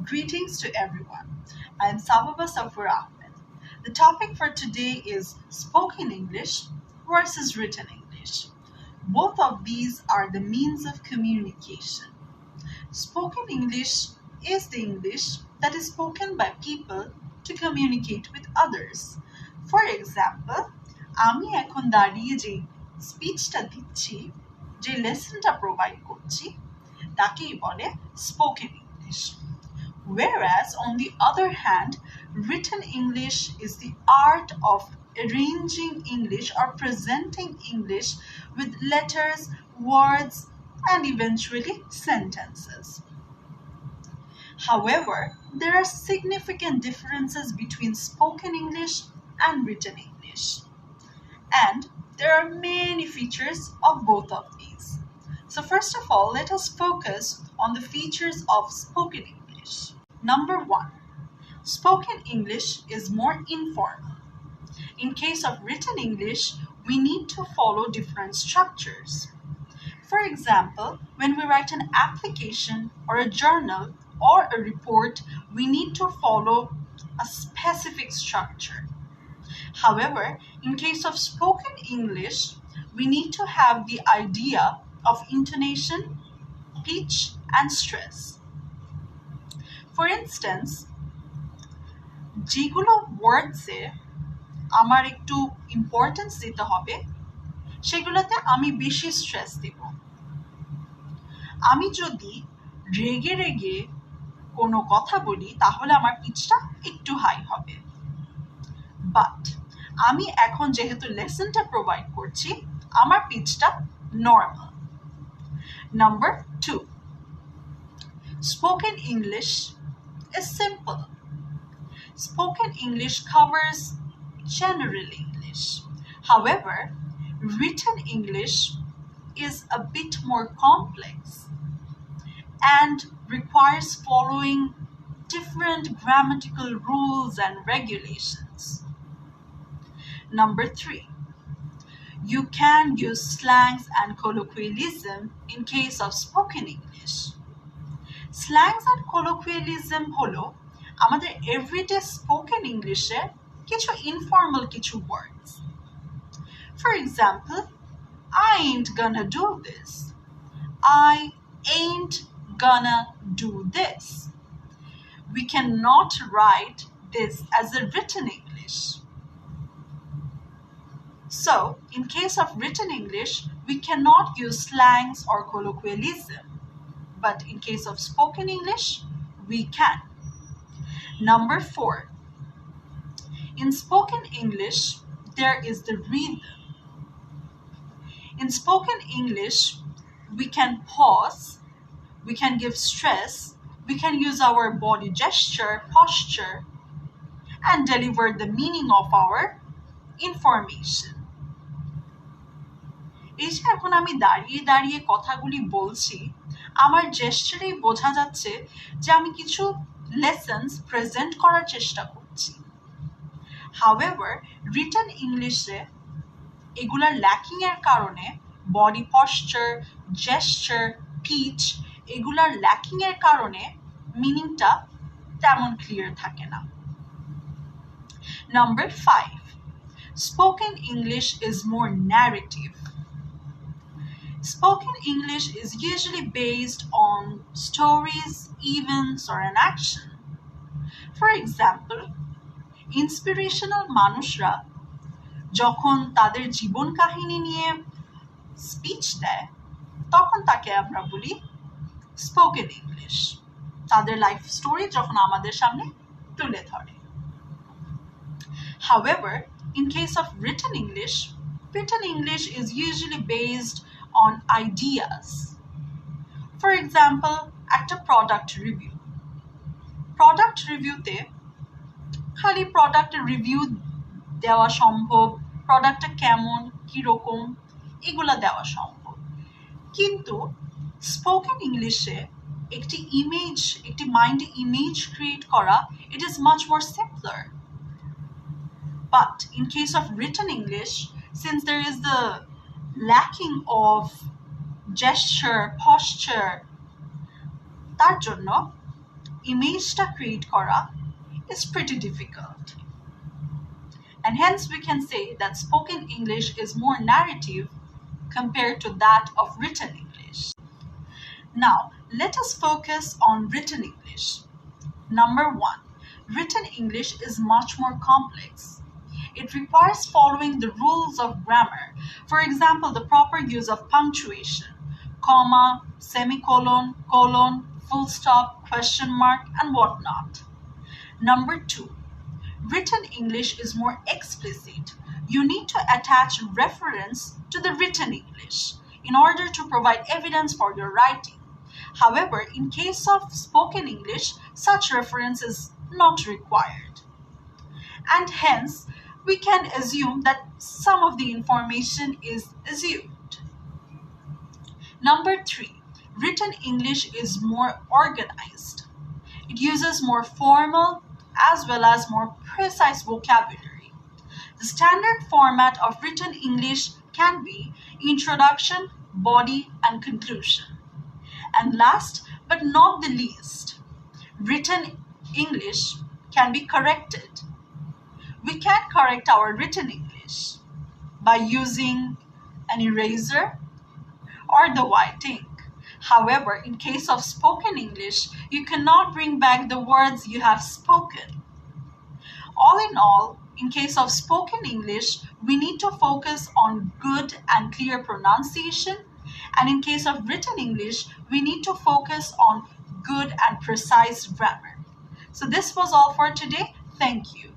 Greetings to everyone. I am Sababa Safur Ahmed. The topic for today is spoken English versus written English. Both of these are the means of communication. Spoken English is the English that is spoken by people to communicate with others. For example, আমি এখন দাঁড়িয়ে যে স্পিচটা দিচ্ছি, যে লেসনটা provide করছি, তাকেই বলে spoken English. Whereas, on the other hand, written English is the art of arranging English or presenting English with letters, words, and eventually sentences. However, there are significant differences between spoken English and written English. And there are many features of both of these. So first of all, let us focus on the features of spoken English. Number 1. Spoken English is more informal. In case of written English, we need to follow different structures. For example, when we write an application or a journal or a report, we need to follow a specific structure. However, in case of spoken English, we need to have the idea of intonation, pitch, and stress. For instance, যেগুলো ওয়ার্ডসে আমার একটু importance দিতে হবে সেগুলোতে আমি বেশি stress দেব. আমি যদি রেগে রেগে কোনো কথা বলি তাহলে আমার পিচটা একটু হাই হবে. বাট আমি এখন যেহেতু লেসনটা প্রোভাইড করছি আমার পিচটা normal. Number 2. Spoken English is simple. Spoken English covers general English. However, written English is a bit more complex and requires following different grammatical rules and regulations. Number 3. You can use slangs and colloquialism in case of spoken English. Slangs and colloquialism হলো আমাদের everyday spoken English-এ কিছু informal কিছু words. For example, I ain't gonna do this. I ain't gonna do this. We cannot write this as a written English. So, in case of written English, we cannot use slangs or colloquialism. But in case of spoken English, we can. Number 4. In spoken English, there is the rhythm. In spoken English, we can pause, we can give stress, we can use our body gesture, posture, and deliver the meaning of our information. এই যে এখন আমি দাঁড়িয়ে দাঁড়িয়ে কথাগুলি বলছি আমার জেস্টারেই বোঝা যাচ্ছে যে আমি কিছু লেসন্স প্রেজেন্ট করার চেষ্টা করছি. However, written English-এ এগুলার ল্যাকিং এর কারণে বডি পশ্চার, জেস্টার, পিচ এগুলার ল্যাকিং এর কারণে মিনিংটা তেমন ক্লিয়ার থাকে না. Number 5. Spoken English is more narrative. Spoken English is usually based on stories, events, or an action. For example, inspirational মানুষরা যখন তাদের জীবন কাহিনী নিয়ে স্পিচ দেয় তখন তাকে আমরা বলি স্পোকেন ইংলিশ. তাদের লাইফ স্টোরি যখন আমাদের সামনে তুলে ধরে. However, in case of written English is usually based on ideas. For example, একটা প্রোডাক্ট রিভিউ. প্রোডাক্ট রিভিউতে খালি প্রোডাক্টের রিভিউ দেওয়া সম্ভব, প্রোডাক্টটা কেমন, কীরকম এগুলা দেওয়া সম্ভব. কিন্তু স্পোকেন ইংলিশে একটি ইমেজ, একটি মাইন্ডে ইমেজ ক্রিয়েট করা, it is much more simpler. But in case of written English, since there is the lacking of gesture, posture, তার জন্য ইমেজটা ক্রিয়েট করা is pretty difficult. And hence we can say that spoken English is more narrative compared to that of written English. Now, let us focus on written English. Number 1, written English is much more complex. It requires following the rules of grammar. For example, the proper use of punctuation, comma, semicolon, colon, full stop, question mark, and whatnot. Number 2, written English is more explicit. You need to attach reference to the written English in order to provide evidence for your writing. However, in case of spoken English, such reference is not required. And hence, we can assume that some of the information is assumed. Number 3, written English is more organized. It uses more formal as well as more precise vocabulary. The standard format of written English can be introduction, body, and conclusion. And last but not the least, written English can be corrected. We can correct our written English by using an eraser or the white ink. However, in case of spoken English, you cannot bring back the words you have spoken. All in all, in case of spoken English, we need to focus on good and clear pronunciation. And in case of written English, we need to focus on good and precise grammar. So this was all for today. Thank you.